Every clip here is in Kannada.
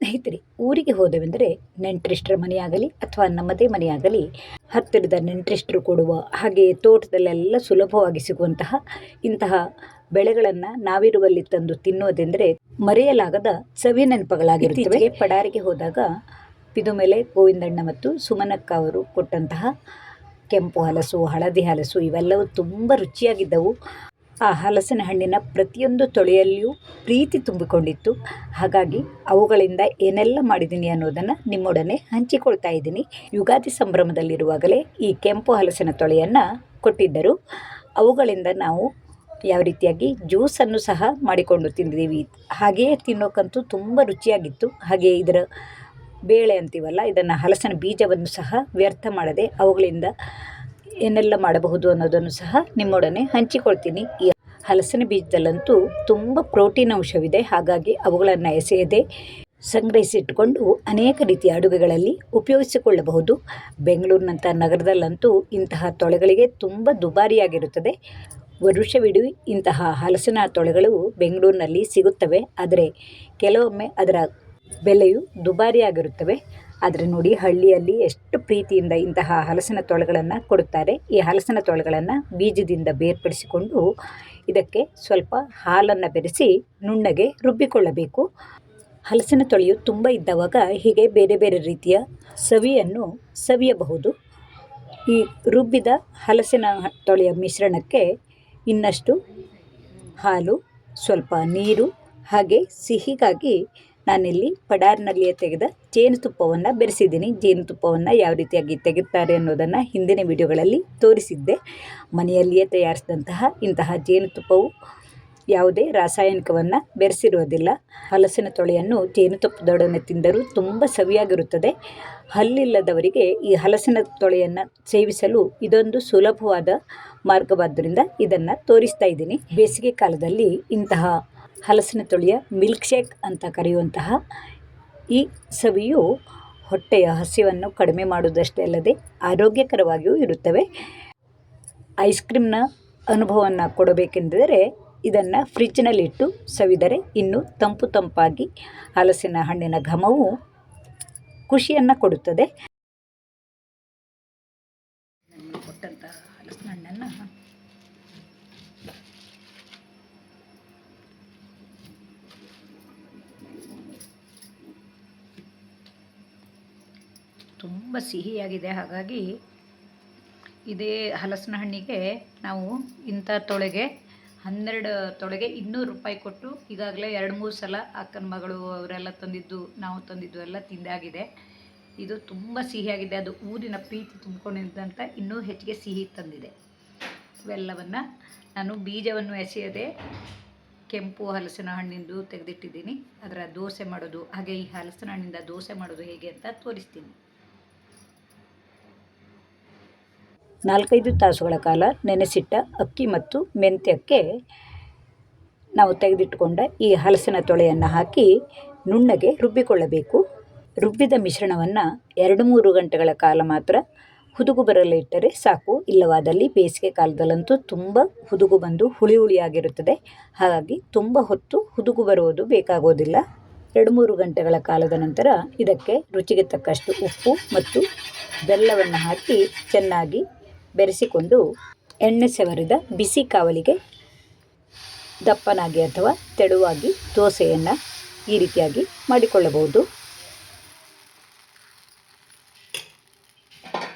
ಸ್ನೇಹಿತರೆ, ಊರಿಗೆ ಹೋದೆವೆಂದರೆ ನೆಂಟರಿಷ್ಟರ ಮನೆಯಾಗಲಿ ಅಥವಾ ನಮ್ಮದೇ ಮನೆಯಾಗಲಿ ಹತ್ತಿರದ ನೆಂಟರಿಷ್ಟರು ಕೊಡುವ ಹಾಗೆ ತೋಟದಲ್ಲೆಲ್ಲ ಸುಲಭವಾಗಿ ಸಿಗುವಂತಹ ಇಂತಹ ಬೆಳೆಗಳನ್ನು ನಾವಿರುವಲ್ಲಿ ತಂದು ತಿನ್ನೋದೆಂದರೆ ಮರೆಯಲಾಗದ ಸವಿ ನೆನಪುಗಳಾಗಿರುತ್ತವೆ. ಪಡಾರಿಗೆ ಹೋದಾಗ ಪಿದುಮೆಲೆ ಗೋವಿಂದಣ್ಣ ಮತ್ತು ಸುಮನಕ್ಕ ಅವರು ಕೊಟ್ಟಂತಹ ಕೆಂಪು ಹಲಸು, ಹಳದಿ ಹಲಸು ಇವೆಲ್ಲವೂ ತುಂಬ ರುಚಿಯಾಗಿದ್ದವು. ಆ ಹಲಸಿನ ಹಣ್ಣಿನ ಪ್ರತಿಯೊಂದು ತೊಳೆಯಲ್ಲಿಯೂ ಪ್ರೀತಿ ತುಂಬಿಕೊಂಡಿತ್ತು. ಹಾಗಾಗಿ ಅವುಗಳಿಂದ ಏನೆಲ್ಲ ಮಾಡಿದ್ದೀನಿ ಅನ್ನೋದನ್ನು ನಿಮ್ಮೊಡನೆ ಹಂಚಿಕೊಳ್ತಾ ಇದ್ದೀನಿ. ಯುಗಾದಿ ಸಂಭ್ರಮದಲ್ಲಿರುವಾಗಲೇ ಈ ಕೆಂಪು ಹಲಸಿನ ತೊಳೆಯನ್ನು ಕೊಟ್ಟಿದ್ದರು. ಅವುಗಳಿಂದ ನಾವು ಯಾವ ರೀತಿಯಾಗಿ ಜ್ಯೂಸನ್ನು ಸಹ ಮಾಡಿಕೊಂಡು ತಿಂದಿದ್ದೀವಿ. ಹಾಗೆಯೇ ತಿನ್ನೋಕ್ಕಂತೂ ತುಂಬ ರುಚಿಯಾಗಿತ್ತು. ಹಾಗೆ ಇದರ ಬೇಳೆ ಅಂತೀವಲ್ಲ, ಇದನ್ನು ಹಲಸಿನ ಬೀಜವನ್ನು ಸಹ ವ್ಯರ್ಥ ಮಾಡದೆ ಅವುಗಳಿಂದ ಏನೆಲ್ಲ ಮಾಡಬಹುದು ಅನ್ನೋದನ್ನು ಸಹ ನಿಮ್ಮೊಡನೆ ಹಂಚಿಕೊಳ್ತೀನಿ. ಈ ಹಲಸಿನ ಬೀಜದಲ್ಲಂತೂ ತುಂಬ ಪ್ರೋಟೀನ್ ಅಂಶವಿದೆ. ಹಾಗಾಗಿ ಅವುಗಳನ್ನು ಎಸೆಯದೆ ಸಂಗ್ರಹಿಸಿಟ್ಟುಕೊಂಡು ಅನೇಕ ರೀತಿಯ ಅಡುಗೆಗಳಲ್ಲಿ ಉಪಯೋಗಿಸಿಕೊಳ್ಳಬಹುದು. ಬೆಂಗಳೂರಿನಂಥ ನಗರದಲ್ಲಂತೂ ಇಂತಹ ತೊಳೆಗಳಿಗೆ ತುಂಬ ದುಬಾರಿಯಾಗಿರುತ್ತದೆ. ವರುಷವಿಡೀ ಇಂತಹ ಹಲಸಿನ ತೊಳೆಗಳು ಬೆಂಗಳೂರಿನಲ್ಲಿ ಸಿಗುತ್ತವೆ. ಆದರೆ ಕೆಲವೊಮ್ಮೆ ಅದರ ಬೆಲೆಯು ದುಬಾರಿಯಾಗಿರುತ್ತವೆ. ಆದರೆ ನೋಡಿ, ಹಳ್ಳಿಯಲ್ಲಿ ಎಷ್ಟು ಪ್ರೀತಿಯಿಂದ ಇಂತಹ ಹಲಸಿನ ತೊಳೆಗಳನ್ನು ಕೊಡುತ್ತಾರೆ. ಈ ಹಲಸಿನ ತೊಳೆಗಳನ್ನು ಬೀಜದಿಂದ ಬೇರ್ಪಡಿಸಿಕೊಂಡು ಇದಕ್ಕೆ ಸ್ವಲ್ಪ ಹಾಲನ್ನು ಬೆರೆಸಿ ನುಣ್ಣಗೆ ರುಬ್ಬಿಕೊಳ್ಳಬೇಕು. ಹಲಸಿನ ತೊಳೆಯು ತುಂಬ ಇದ್ದವಾಗ ಹೀಗೆ ಬೇರೆ ಬೇರೆ ರೀತಿಯ ಸವಿಯನ್ನು ಸವಿಯಬಹುದು. ಈ ರುಬ್ಬಿದ ಹಲಸಿನ ತೊಳೆಯ ಮಿಶ್ರಣಕ್ಕೆ ಇನ್ನಷ್ಟು ಹಾಲು, ಸ್ವಲ್ಪ ನೀರು, ಹಾಗೆ ಸಿಹಿಗಾಗಿ ನಾನಿಲ್ಲಿ ಪಡಾರ್ನಲ್ಲಿಯೇ ತೆಗೆದ ಜೇನುತುಪ್ಪವನ್ನು ಬೆರೆಸಿದ್ದೀನಿ. ಜೇನುತುಪ್ಪವನ್ನು ಯಾವ ರೀತಿಯಾಗಿ ತೆಗೆದುತ್ತಾರೆ ಅನ್ನೋದನ್ನು ಹಿಂದಿನ ವಿಡಿಯೋಗಳಲ್ಲಿ ತೋರಿಸಿದ್ದೆ. ಮನೆಯಲ್ಲಿಯೇ ತಯಾರಿಸಿದಂತಹ ಇಂತಹ ಜೇನುತುಪ್ಪವು ಯಾವುದೇ ರಾಸಾಯನಿಕವನ್ನು ಬೆರೆಸಿರುವುದಿಲ್ಲ. ಹಲಸಿನ ತೊಳೆಯನ್ನು ಜೇನುತುಪ್ಪದೊಡನೆ ತಿಂದರೂ ತುಂಬ ಸವಿಯಾಗಿರುತ್ತದೆ. ಹಲ್ಲಿಲ್ಲದವರಿಗೆ ಈ ಹಲಸಿನ ತೊಳೆಯನ್ನು ಸೇವಿಸಲು ಇದೊಂದು ಸುಲಭವಾದ ಮಾರ್ಗವಾದ್ದರಿಂದ ಇದನ್ನು ತೋರಿಸ್ತಾ ಇದ್ದೀನಿ. ಬೇಸಿಗೆ ಕಾಲದಲ್ಲಿ ಇಂತಹ ಹಲಸಿನ ತೊಳೆಯ ಮಿಲ್ಕ್ ಶೇಕ್ ಅಂತ ಕರೆಯುವಂತಹ ಈ ಸವಿಯು ಹೊಟ್ಟೆಯ ಹಸಿವನ್ನು ಕಡಿಮೆ ಮಾಡುವುದಷ್ಟೇ ಅಲ್ಲದೆ ಆರೋಗ್ಯಕರವಾಗಿಯೂ ಇರುತ್ತವೆ. ಐಸ್ ಕ್ರೀಮ್ನ ಅನುಭವವನ್ನು ಕೊಡಬೇಕೆಂದರೆ ಇದನ್ನು ಫ್ರಿಜ್ನಲ್ಲಿಟ್ಟು ಸವಿದರೆ ಇನ್ನೂ ತಂಪು ತಂಪಾಗಿ ಹಲಸಿನ ಹಣ್ಣಿನ ಘಮವು ಖುಷಿಯನ್ನು ಕೊಡುತ್ತದೆ. ಕೊಟ್ಟಂತಹ ಹಲಸಿನ ಹಣ್ಣನ್ನು ತುಂಬ ಸಿಹಿಯಾಗಿದೆ. ಹಾಗಾಗಿ ಇದೇ ಹಲಸಿನ ಹಣ್ಣಿಗೆ ನಾವು ಇಂಥ ತೊಳೆಗೆ 12 ತೊಳೆಗೆ 200 ರೂಪಾಯಿ ಕೊಟ್ಟು ಈಗಾಗಲೇ 2-3 ಸಲ ಅಕ್ಕನ ಮಗಳು ಅವರೆಲ್ಲ ತಂದಿದ್ದು, ನಾವು ತಂದಿದ್ದು ಎಲ್ಲ ತಿಂದಾಗಿದೆ. ಇದು ತುಂಬ ಸಿಹಿಯಾಗಿದೆ. ಅದು ಊರಿನ ಪ್ರೀತಿ ತುಂಬಿಕೊಂಡಿದ್ದಂಥ ಇನ್ನೂ ಹೆಚ್ಚಿಗೆ ಸಿಹಿ ತಂದಿದೆ. ಇವೆಲ್ಲವನ್ನು ನಾನು ಬೀಜವನ್ನು ಎಸೆಯದೆ ಕೆಂಪು ಹಲಸಿನ ಹಣ್ಣಿಂದು ತೆಗೆದಿಟ್ಟಿದ್ದೀನಿ. ಅದರ ದೋಸೆ ಮಾಡೋದು, ಹಾಗೆ ಈ ಹಲಸಿನ ಹಣ್ಣಿಂದ ದೋಸೆ ಮಾಡೋದು ಹೇಗೆ ಅಂತ ತೋರಿಸ್ತೀನಿ. 4-5 ತಾಸುಗಳ ಕಾಲ ನೆನೆಸಿಟ್ಟ ಅಕ್ಕಿ ಮತ್ತು ಮೆಂತ್ಯಕ್ಕೆ ನಾವು ತೆಗೆದಿಟ್ಟುಕೊಂಡ ಈ ಹಲಸಿನ ತೊಳೆಯನ್ನು ಹಾಕಿ ನುಣ್ಣಗೆ ರುಬ್ಬಿಕೊಳ್ಳಬೇಕು. ರುಬ್ಬಿದ ಮಿಶ್ರಣವನ್ನು 2-3 ಗಂಟೆಗಳ ಕಾಲ ಮಾತ್ರ ಹುದುಗು ಬರಲು ಇಟ್ಟರೆ ಸಾಕು. ಇಲ್ಲವಾದಲ್ಲಿ ಬೇಸಿಗೆ ಕಾಲದಲ್ಲಂತೂ ತುಂಬ ಹುದುಗು ಬಂದು ಹುಳಿ ಹುಳಿಯಾಗಿರುತ್ತದೆ. ಹಾಗಾಗಿ ತುಂಬ ಹೊತ್ತು ಹುದುಗು ಬರುವುದು ಬೇಕಾಗೋದಿಲ್ಲ. 2-3 ಗಂಟೆಗಳ ಕಾಲದ ನಂತರ ಇದಕ್ಕೆ ರುಚಿಗೆ ತಕ್ಕಷ್ಟು ಉಪ್ಪು ಮತ್ತು ಬೆಲ್ಲವನ್ನು ಹಾಕಿ ಚೆನ್ನಾಗಿ ಬೆರೆಸಿಕೊಂಡು ಎಣ್ಣೆ ಸವರಿದ ಬಿಸಿ ಕಾವಲಿಗೆ ದಪ್ಪನಾಗಿ ಅಥವಾ ತೆಳುವಾಗಿ ದೋಸೆಯನ್ನು ಈ ರೀತಿಯಾಗಿ ಮಾಡಿಕೊಳ್ಳಬಹುದು.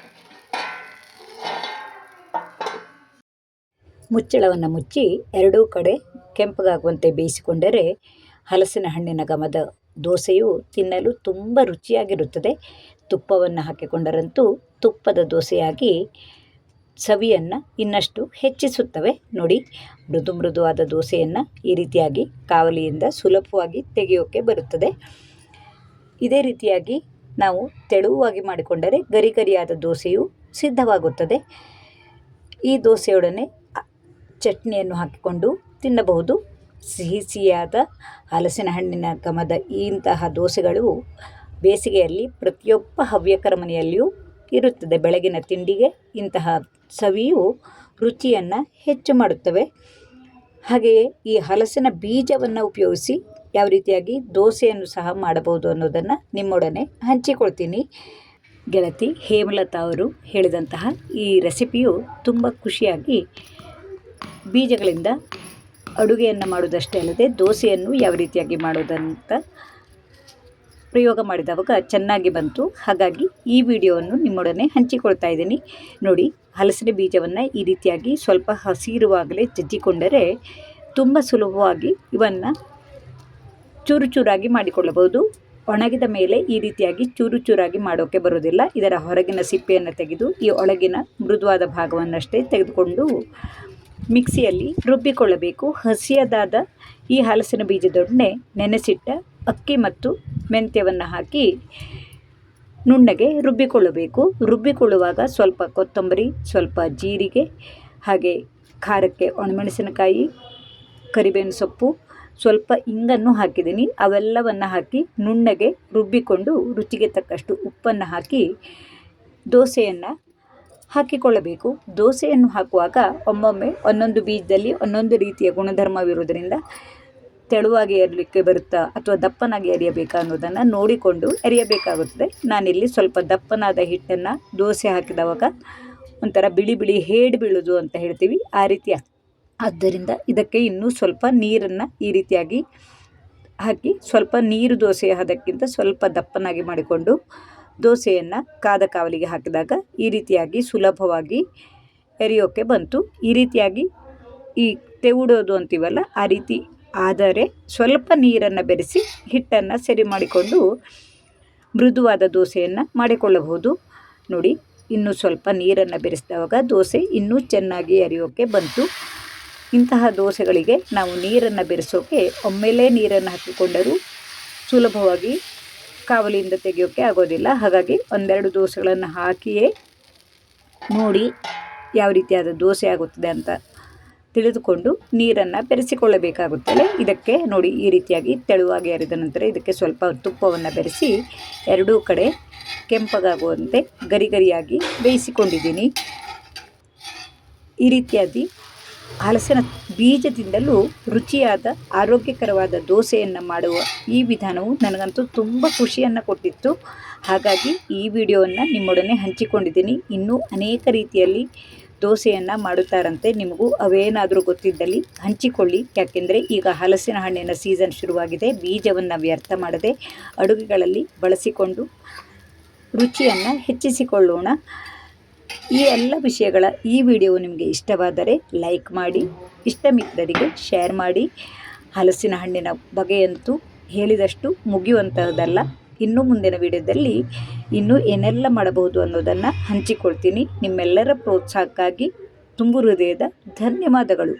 ಮುಚ್ಚಳವನ್ನು ಮುಚ್ಚಿ ಎರಡೂ ಕಡೆ ಕೆಂಪಗಾಗುವಂತೆ ಬೇಯಿಸಿಕೊಂಡರೆ ಹಲಸಿನ ಹಣ್ಣಿನ ಘಮದ ದೋಸೆಯು ತಿನ್ನಲು ತುಂಬ ರುಚಿಯಾಗಿರುತ್ತದೆ. ತುಪ್ಪವನ್ನು ಹಾಕಿಕೊಂಡರಂತೂ ತುಪ್ಪದ ದೋಸೆಯಾಗಿ ಸವಿಯನ್ನು ಇನ್ನಷ್ಟು ಹೆಚ್ಚಿಸುತ್ತವೆ. ನೋಡಿ, ಮೃದು ಮೃದುವಾದ ದೋಸೆಯನ್ನು ಈ ರೀತಿಯಾಗಿ ಕಾವಲಿಯಿಂದ ಸುಲಭವಾಗಿ ತೆಗೆಯೋಕ್ಕೆ ಬರುತ್ತದೆ. ಇದೇ ರೀತಿಯಾಗಿ ನಾವು ತೆಳುವಾಗಿ ಮಾಡಿಕೊಂಡರೆ ಗರಿ ಗರಿಯಾದ ದೋಸೆಯು ಸಿದ್ಧವಾಗುತ್ತದೆ. ಈ ದೋಸೆಯೊಡನೆ ಚಟ್ನಿಯನ್ನು ಹಾಕಿಕೊಂಡು ತಿನ್ನಬಹುದು. ಸಿಹಿ ಸಿಹಿಯಾದ ಹಲಸಿನ ಹಣ್ಣಿನ ಘಮದ ಇಂತಹ ದೋಸೆಗಳು ಬೇಸಿಗೆಯಲ್ಲಿ ಪ್ರತಿಯೊಬ್ಬ ಹವ್ಯಕರ ಮನೆಯಲ್ಲಿಯೂ ಇರುತ್ತದೆ. ಬೆಳಗಿನ ತಿಂಡಿಗೆ ಇಂತಹ ಸವಿಯು ರುಚಿಯನ್ನು ಹೆಚ್ಚು ಮಾಡುತ್ತವೆ. ಹಾಗೆಯೇ ಈ ಹಲಸಿನ ಬೀಜವನ್ನು ಉಪಯೋಗಿಸಿ ಯಾವ ರೀತಿಯಾಗಿ ದೋಸೆಯನ್ನು ಸಹ ಮಾಡಬಹುದು ಅನ್ನೋದನ್ನು ನಿಮ್ಮೊಡನೆ ಹಂಚಿಕೊಳ್ತೀನಿ. ಗೆಳತಿ ಹೇಮಲತಾ ಅವರು ಹೇಳಿದಂತಹ ಈ ರೆಸಿಪಿಯು ತುಂಬ ಖುಷಿಯಾಗಿ ಬೀಜಗಳಿಂದ ಅಡುಗೆಯನ್ನು ಮಾಡೋದಷ್ಟೇ ಅಲ್ಲದೆ ದೋಸೆಯನ್ನು ಯಾವ ರೀತಿಯಾಗಿ ಮಾಡೋದಂತ ಪ್ರಯೋಗ ಮಾಡಿದವಾಗ ಚೆನ್ನಾಗಿ ಬಂತು. ಹಾಗಾಗಿ ಈ ವಿಡಿಯೋವನ್ನು ನಿಮ್ಮೊಡನೆ ಹಂಚಿಕೊಳ್ತಾ ಇದ್ದೀನಿ. ನೋಡಿ, ಹಲಸಿನ ಬೀಜವನ್ನು ಈ ರೀತಿಯಾಗಿ ಸ್ವಲ್ಪ ಹಸಿರುವಾಗಲೇ ಜಜ್ಜಿಕೊಂಡರೆ ತುಂಬ ಸುಲಭವಾಗಿ ಇವನ್ನು ಚೂರು ಚೂರಾಗಿ ಮಾಡಿಕೊಳ್ಳಬಹುದು. ಒಣಗಿದ ಮೇಲೆ ಈ ರೀತಿಯಾಗಿ ಚೂರು ಚೂರಾಗಿ ಮಾಡೋಕ್ಕೆ ಬರೋದಿಲ್ಲ. ಇದರ ಹೊರಗಿನ ಸಿಪ್ಪೆಯನ್ನು ತೆಗೆದು ಈ ಒಳಗಿನ ಮೃದುವಾದ ಭಾಗವನ್ನಷ್ಟೇ ತೆಗೆದುಕೊಂಡು ಮಿಕ್ಸಿಯಲ್ಲಿ ರುಬ್ಬಿಕೊಳ್ಳಬೇಕು. ಹಸಿಯಾದ ಈ ಹಲಸಿನ ಬೀಜದೊಡನೆ ನೆನೆಸಿಟ್ಟ ಅಕ್ಕಿ ಮತ್ತು ಮೆಂತ್ಯವನ್ನು ಹಾಕಿ ನುಣ್ಣಗೆ ರುಬ್ಬಿಕೊಳ್ಳಬೇಕು. ರುಬ್ಬಿಕೊಳ್ಳುವಾಗ ಸ್ವಲ್ಪ ಕೊತ್ತಂಬರಿ, ಸ್ವಲ್ಪ ಜೀರಿಗೆ, ಹಾಗೆ ಖಾರಕ್ಕೆ ಒಣಮೆಣಸಿನಕಾಯಿ, ಕರಿಬೇವಿನ ಸೊಪ್ಪು, ಸ್ವಲ್ಪ ಇಂಗನ್ನು ಹಾಕಿದ್ದೀನಿ. ಅವೆಲ್ಲವನ್ನು ಹಾಕಿ ನುಣ್ಣಗೆ ರುಬ್ಬಿಕೊಂಡು ರುಚಿಗೆ ತಕ್ಕಷ್ಟು ಉಪ್ಪನ್ನು ಹಾಕಿ ದೋಸೆಯನ್ನು ಹಾಕಿಕೊಳ್ಳಬೇಕು. ದೋಸೆಯನ್ನು ಹಾಕುವಾಗ ಒಮ್ಮೊಮ್ಮೆ ಒಂದೊಂದು ಬೀಜದಲ್ಲಿ ಒಂದೊಂದು ರೀತಿಯ ಗುಣಧರ್ಮವಿರುವುದರಿಂದ ತೆಳುವಾಗಿ ಎರಿಲಿಕ್ಕೆ ಬರುತ್ತಾ ಅಥವಾ ದಪ್ಪನಾಗಿ ಎರಿಯಬೇಕಾ ಅನ್ನೋದನ್ನು ನೋಡಿಕೊಂಡು ಎರಿಯಬೇಕಾಗುತ್ತದೆ. ನಾನಿಲ್ಲಿ ಸ್ವಲ್ಪ ದಪ್ಪನಾದ ಹಿಟ್ಟನ್ನು ದೋಸೆ ಹಾಕಿದವಾಗ ಒಂಥರ ಬಿಳಿ ಬಿಳಿ ಹೇಡು ಬೀಳೋದು ಅಂತ ಹೇಳ್ತೀವಿ, ಆ ರೀತಿಯ. ಆದ್ದರಿಂದ ಇದಕ್ಕೆ ಇನ್ನೂ ಸ್ವಲ್ಪ ನೀರನ್ನು ಈ ರೀತಿಯಾಗಿ ಹಾಕಿ ಸ್ವಲ್ಪ ನೀರು ದೋಸೆ ಹದಕ್ಕಿಂತ ಸ್ವಲ್ಪ ದಪ್ಪನಾಗಿ ಮಾಡಿಕೊಂಡು ದೋಸೆಯನ್ನು ಕಾದ ಕಾವಲಿಗೆ ಹಾಕಿದಾಗ ಈ ರೀತಿಯಾಗಿ ಸುಲಭವಾಗಿ ಎರಿಯೋಕ್ಕೆ ಬಂತು. ಈ ರೀತಿಯಾಗಿ ಈ ತೆವುಡೋದು ಅಂತೀವಲ್ಲ, ಆ ರೀತಿ ಆದರೆ ಸ್ವಲ್ಪ ನೀರನ್ನು ಬೆರೆಸಿ ಹಿಟ್ಟನ್ನು ಸರಿ ಮಾಡಿಕೊಂಡು ಮೃದುವಾದ ದೋಸೆಯನ್ನು ಮಾಡಿಕೊಳ್ಳಬಹುದು. ನೋಡಿ, ಇನ್ನೂ ಸ್ವಲ್ಪ ನೀರನ್ನು ಬೆರೆಸಿದವಾಗ ದೋಸೆ ಇನ್ನೂ ಚೆನ್ನಾಗಿ ಎರಿಯೋಕ್ಕೆ ಬಂತು. ಇಂತಹ ದೋಸೆಗಳಿಗೆ ನಾವು ನೀರನ್ನು ಬೆರೆಸೋಕೆ ಒಮ್ಮೆಲೇ ನೀರನ್ನು ಹಾಕಿಕೊಂಡರೂ ಸುಲಭವಾಗಿ ಕಾವಲಿಯಿಂದ ತೆಗೆಯೋಕ್ಕೆ ಆಗೋದಿಲ್ಲ. ಹಾಗಾಗಿ ಒಂದೆರಡು ದೋಸೆಗಳನ್ನು ಹಾಕಿಯೇ ನೋಡಿ ಯಾವ ರೀತಿಯಾದ ದೋಸೆ ಆಗುತ್ತದೆ ಅಂತ ತಿಳಿದುಕೊಂಡು ನೀರನ್ನು ಬೆರೆಸಿಕೊಳ್ಳಬೇಕಾಗುತ್ತದೆ. ಇದಕ್ಕೆ ನೋಡಿ, ಈ ರೀತಿಯಾಗಿ ತೆಳುವಾಗಿ ಅರಿದ ನಂತರ ಇದಕ್ಕೆ ಸ್ವಲ್ಪ ತುಪ್ಪವನ್ನು ಬೆರೆಸಿ ಎರಡೂ ಕಡೆ ಕೆಂಪಗಾಗುವಂತೆ ಗರಿ ಗರಿಯಾಗಿ ಬೇಯಿಸಿಕೊಂಡಿದ್ದೀನಿ. ಈ ರೀತಿಯಾಗಿ ಹಲಸಿನ ಬೀಜದಿಂದಲೂ ರುಚಿಯಾದ ಆರೋಗ್ಯಕರವಾದ ದೋಸೆಯನ್ನು ಮಾಡುವ ಈ ವಿಧಾನವು ನನಗಂತೂ ತುಂಬ ಖುಷಿಯನ್ನು ಕೊಟ್ಟಿತ್ತು. ಹಾಗಾಗಿ ಈ ವಿಡಿಯೋವನ್ನು ನಿಮ್ಮೊಡನೆ ಹಂಚಿಕೊಂಡಿದ್ದೀನಿ. ಇನ್ನೂ ಅನೇಕ ರೀತಿಯಲ್ಲಿ ದೋಸೆಯನ್ನು ಮಾಡುತ್ತಾರಂತೆ. ನಿಮಗೂ ಅವೇನಾದರೂ ಗೊತ್ತಿದ್ದಲ್ಲಿ ಹಂಚಿಕೊಳ್ಳಿ. ಯಾಕೆಂದರೆ ಈಗ ಹಲಸಿನ ಹಣ್ಣಿನ ಸೀಸನ್ ಶುರುವಾಗಿದೆ. ಬೀಜವನ್ನು ವ್ಯರ್ಥ ಮಾಡದೆ ಅಡುಗೆಗಳಲ್ಲಿ ಬಳಸಿಕೊಂಡು ರುಚಿಯನ್ನು ಹೆಚ್ಚಿಸಿಕೊಳ್ಳೋಣ. ಈ ಎಲ್ಲ ವಿಷಯಗಳ ಈ ವಿಡಿಯೋ ನಿಮಗೆ ಇಷ್ಟವಾದರೆ ಲೈಕ್ ಮಾಡಿ, ಇಷ್ಟ ಮಿತ್ರರಿಗೆ ಶೇರ್ ಮಾಡಿ. ಹಲಸಿನ ಹಣ್ಣಿನ ಬಗೆಯಂತೂ ಹೇಳಿದಷ್ಟು ಮುಗಿಯುವಂಥದ್ದಲ್ಲ. ಇನ್ನು ಮುಂದಿನ ವಿಡಿಯೋದಲ್ಲಿ ಇನ್ನೂ ಏನೆಲ್ಲ ಮಾಡಬಹುದು ಅನ್ನೋದನ್ನು ಹಂಚಿಕೊಳ್ತೀನಿ. ನಿಮ್ಮೆಲ್ಲರ ಪ್ರೋತ್ಸಾಹಕ್ಕಾಗಿ ತುಂಬು ಹೃದಯದ ಧನ್ಯವಾದಗಳು.